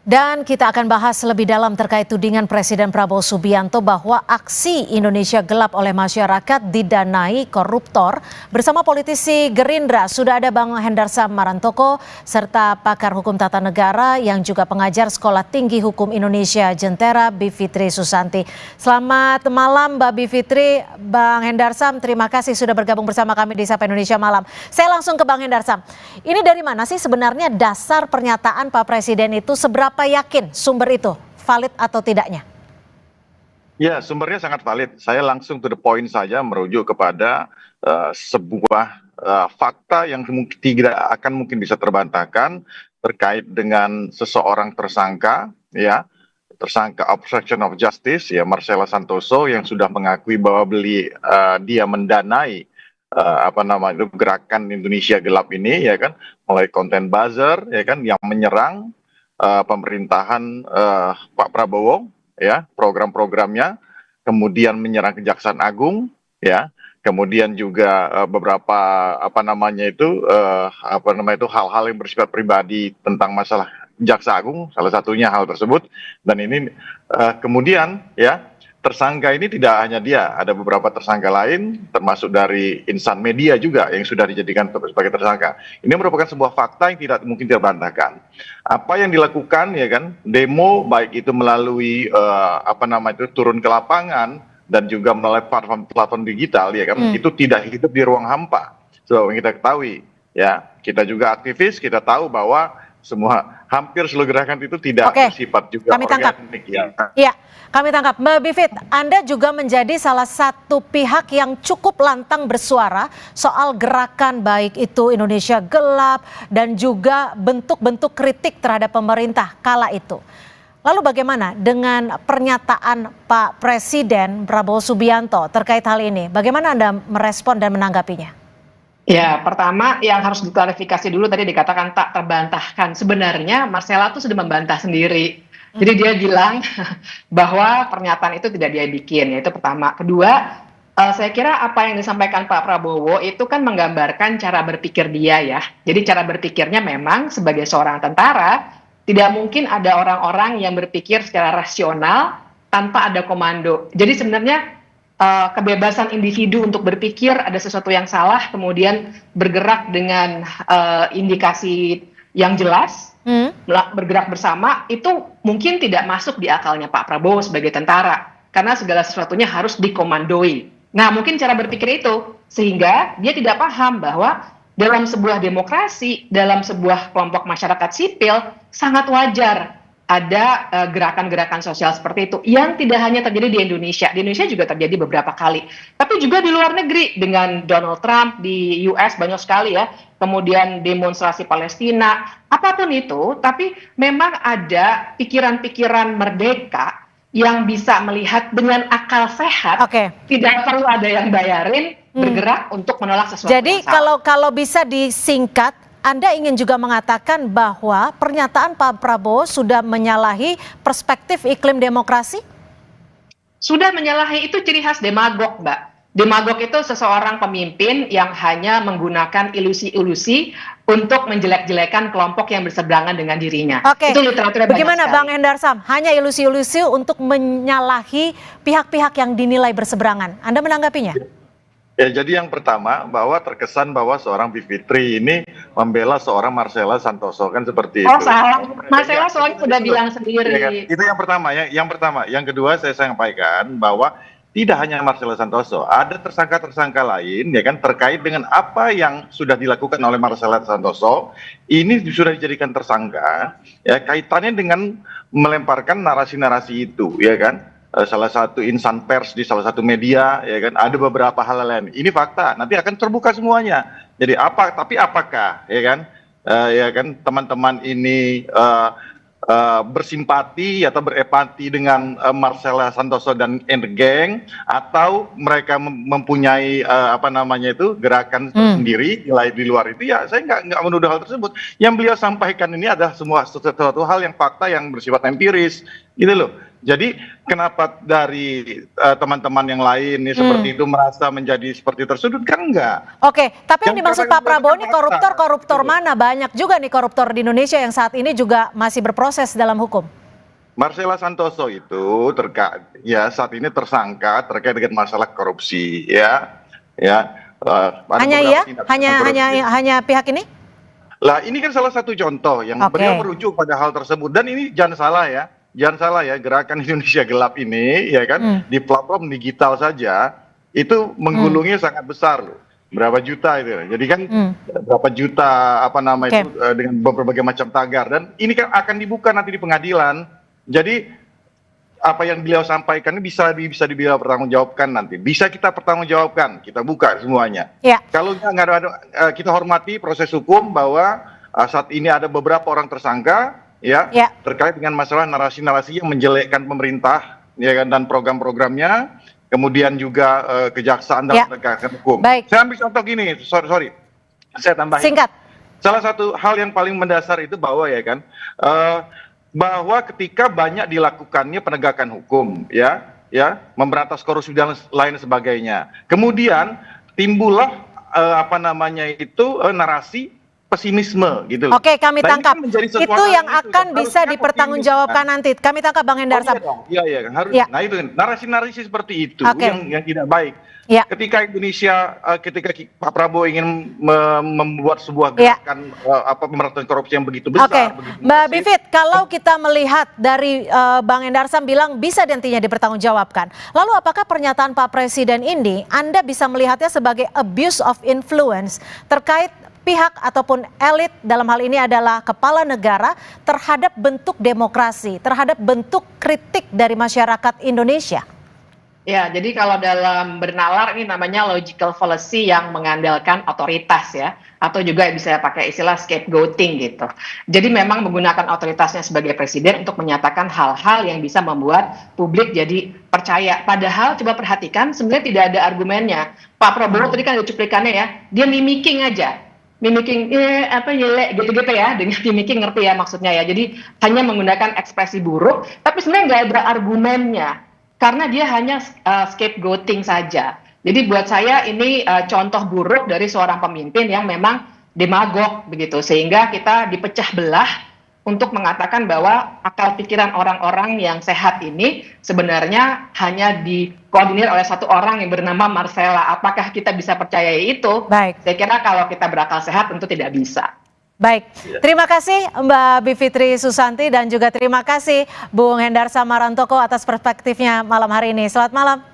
Dan kita akan bahas lebih dalam terkait tudingan Presiden Prabowo Subianto bahwa aksi Indonesia gelap oleh masyarakat didanai koruptor. Bersama politisi Gerindra sudah ada Bang Hendarsam Marantoko serta pakar hukum tata negara yang juga pengajar Sekolah Tinggi Hukum Indonesia Jentera Bivitri Susanti. Selamat malam Mbak Bivitri, Bang Hendarsam, terima kasih sudah bergabung bersama kami di Sapa Indonesia Malam. Saya langsung ke Bang Hendarsam. Ini dari mana sih sebenarnya dasar pernyataan Pak Presiden itu, seberapa yakin sumber itu valid atau tidaknya? Ya, sumbernya sangat valid. Saya langsung to the point saja merujuk kepada sebuah fakta yang tidak akan mungkin bisa terbantahkan terkait dengan seseorang tersangka, ya, tersangka obstruction of justice, ya, Marcella Santoso yang sudah mengakui bahwa dia mendanai gerakan Indonesia Gelap ini, ya kan, mulai konten buzzer, ya kan, yang menyerang pemerintahan Pak Prabowo, ya, program-programnya, kemudian menyerang Kejaksaan Agung, ya, kemudian juga beberapa hal-hal yang bersifat pribadi tentang masalah Jaksa Agung, salah satunya hal tersebut. Dan ini kemudian, ya, tersangka ini tidak hanya dia, ada beberapa tersangka lain, termasuk dari insan media juga yang sudah dijadikan sebagai tersangka. Ini merupakan sebuah fakta yang tidak mungkin terbantahkan. Apa yang dilakukan, ya kan, demo baik itu melalui turun ke lapangan dan juga melalui platform digital, ya kan, itu tidak hidup di ruang hampa. So, yang kita ketahui, ya, kita juga aktivis, kita tahu bahwa hampir seluruh gerakan itu tidak bersifat juga organik. Ya, kami tangkap. Mbak Bivit, Anda juga menjadi salah satu pihak yang cukup lantang bersuara soal gerakan baik itu Indonesia Gelap dan juga bentuk-bentuk kritik terhadap pemerintah kala itu. Lalu bagaimana dengan pernyataan Pak Presiden Prabowo Subianto terkait hal ini? Bagaimana Anda merespon dan menanggapinya? Ya, pertama yang harus diklarifikasi dulu, tadi dikatakan tak terbantahkan. Sebenarnya Marcella tuh sudah membantah sendiri. Jadi dia bilang bahwa pernyataan itu tidak dia bikin, yaitu pertama. Kedua, saya kira apa yang disampaikan Pak Prabowo itu kan menggambarkan cara berpikir dia, ya. Jadi cara berpikirnya memang sebagai seorang tentara, tidak mungkin ada orang-orang yang berpikir secara rasional tanpa ada komando. Jadi sebenarnya kebebasan individu untuk berpikir ada sesuatu yang salah, kemudian bergerak dengan indikasi yang jelas, bergerak bersama, itu mungkin tidak masuk di akalnya Pak Prabowo sebagai tentara, karena segala sesuatunya harus dikomandoi. Nah, mungkin cara berpikir itu, sehingga dia tidak paham bahwa dalam sebuah demokrasi, dalam sebuah kelompok masyarakat sipil, sangat wajar ada gerakan-gerakan sosial seperti itu yang tidak hanya terjadi di Indonesia. Di Indonesia juga terjadi beberapa kali. Tapi juga di luar negeri dengan Donald Trump di US banyak sekali, ya. Kemudian demonstrasi Palestina, apapun itu. Tapi memang ada pikiran-pikiran merdeka yang bisa melihat dengan akal sehat. Tidak perlu ada yang bayarin, bergerak untuk menolak sesuatu. Jadi kalau bisa disingkat, Anda ingin juga mengatakan bahwa pernyataan Pak Prabowo sudah menyalahi perspektif iklim demokrasi? Sudah menyalahi, itu ciri khas demagog, Mbak. Demagog itu seseorang pemimpin yang hanya menggunakan ilusi-ilusi untuk menjelek-jelekan kelompok yang berseberangan dengan dirinya. Itu literaturnya. Bagaimana Bang Hendarsam? Hanya ilusi-ilusi untuk menyalahi pihak-pihak yang dinilai berseberangan. Anda menanggapinya? Ya, jadi yang pertama bahwa terkesan bahwa seorang Bivitri ini membela seorang Marcella Santoso, kan seperti itu. Oh, salah. Marcella soalnya sudah bilang sendiri. Ya, kan? Itu yang pertama, ya. Yang pertama. Yang kedua saya sampaikan bahwa tidak hanya Marcella Santoso, ada tersangka-tersangka lain, ya kan, terkait dengan apa yang sudah dilakukan oleh Marcella Santoso. Ini sudah dijadikan tersangka, ya, kaitannya dengan melemparkan narasi-narasi itu, ya kan. Salah satu insan pers di salah satu media, ya kan, ada beberapa hal lain. Ini fakta, nanti akan terbuka semuanya. Jadi apakah, ya kan, teman-teman ini bersimpati atau berempati dengan Marcella Santoso dan geng, atau mereka mempunyai gerakan sendiri di luar itu, ya saya nggak menuduh hal tersebut. Yang beliau sampaikan ini adalah sesuatu hal yang fakta yang bersifat empiris, gitu loh. Jadi kenapa dari teman-teman yang lain nih seperti itu merasa menjadi seperti tersudut, kan enggak. Oke, tapi yang dimaksud Pak Prabowo ini fakta. koruptor mana? Banyak juga nih koruptor di Indonesia yang saat ini juga masih berproses dalam hukum. Marcella Santoso itu saat ini tersangka terkait dengan masalah korupsi, ya. Ada Hanya beberapa iya? tindak Hanya pihak ini? Lah, ini kan salah satu contoh yang beliau merujuk pada hal tersebut, dan ini jangan salah ya, gerakan Indonesia Gelap ini ya kan di platform digital saja itu menggulungnya sangat besar loh. Berapa juta itu. Jadi kan berapa juta itu dengan berbagai macam tagar, dan ini kan akan dibuka nanti di pengadilan. Jadi apa yang beliau sampaikan ini bisa beliau pertanggungjawabkan nanti. Bisa kita pertanggungjawabkan, kita buka semuanya. Ya. Kalau nggak ada, kita hormati proses hukum bahwa saat ini ada beberapa orang tersangka terkait dengan masalah narasi-narasi yang menjelekkan pemerintah dan program-programnya, kemudian juga kejaksaan dan penegakan hukum. Baik. Saya ambil contoh gini, sorry, saya tambahin. Singkat. Salah satu hal yang paling mendasar itu bahwa ketika banyak dilakukannya penegakan hukum, memberantas korupsi dan lain sebagainya, kemudian timbullah narasi pesimisme gitu. Oke, kami tangkap. Itu yang akan bisa dipertanggungjawabkan nanti. Kami tangkap Bang Hendar Sam. Iya, harus. Nah itu narasi-narasi seperti itu yang tidak baik. Ketika ketika Pak Prabowo ingin membuat sebuah gerakan pemberantasan korupsi yang begitu besar. Mbak Bivit, kalau kita melihat dari Bang Hendar Sam bilang bisa nantinya dipertanggungjawabkan. Lalu apakah pernyataan Pak Presiden ini Anda bisa melihatnya sebagai abuse of influence terkait pihak ataupun elit, dalam hal ini adalah kepala negara, terhadap bentuk demokrasi, terhadap bentuk kritik dari masyarakat Indonesia? Ya, jadi kalau dalam bernalar ini namanya logical fallacy yang mengandalkan otoritas ya, atau juga bisa pakai istilah scapegoating gitu. Jadi memang menggunakan otoritasnya sebagai presiden untuk menyatakan hal-hal yang bisa membuat publik jadi percaya. Padahal coba perhatikan sebenarnya tidak ada argumennya. Pak Prabowo tadi kan ada cuplikannya ya, dia mimicking aja. Mimicking yelek gitu-gitu ya, dengan mimicking ngerti ya maksudnya ya. Jadi hanya menggunakan ekspresi buruk, tapi sebenarnya nggak ada argumennya karena dia hanya scapegoating saja. Jadi buat saya ini contoh buruk dari seorang pemimpin yang memang demagog begitu, sehingga kita dipecah belah untuk mengatakan bahwa akal pikiran orang-orang yang sehat ini sebenarnya hanya dikoordinir oleh satu orang yang bernama Marcella. Apakah kita bisa percaya itu? Baik. Saya kira kalau kita berakal sehat tentu tidak bisa. Baik, terima kasih Mbak Bivitri Susanti dan juga terima kasih Bung Hendar Sam Marantoko atas perspektifnya malam hari ini. Selamat malam.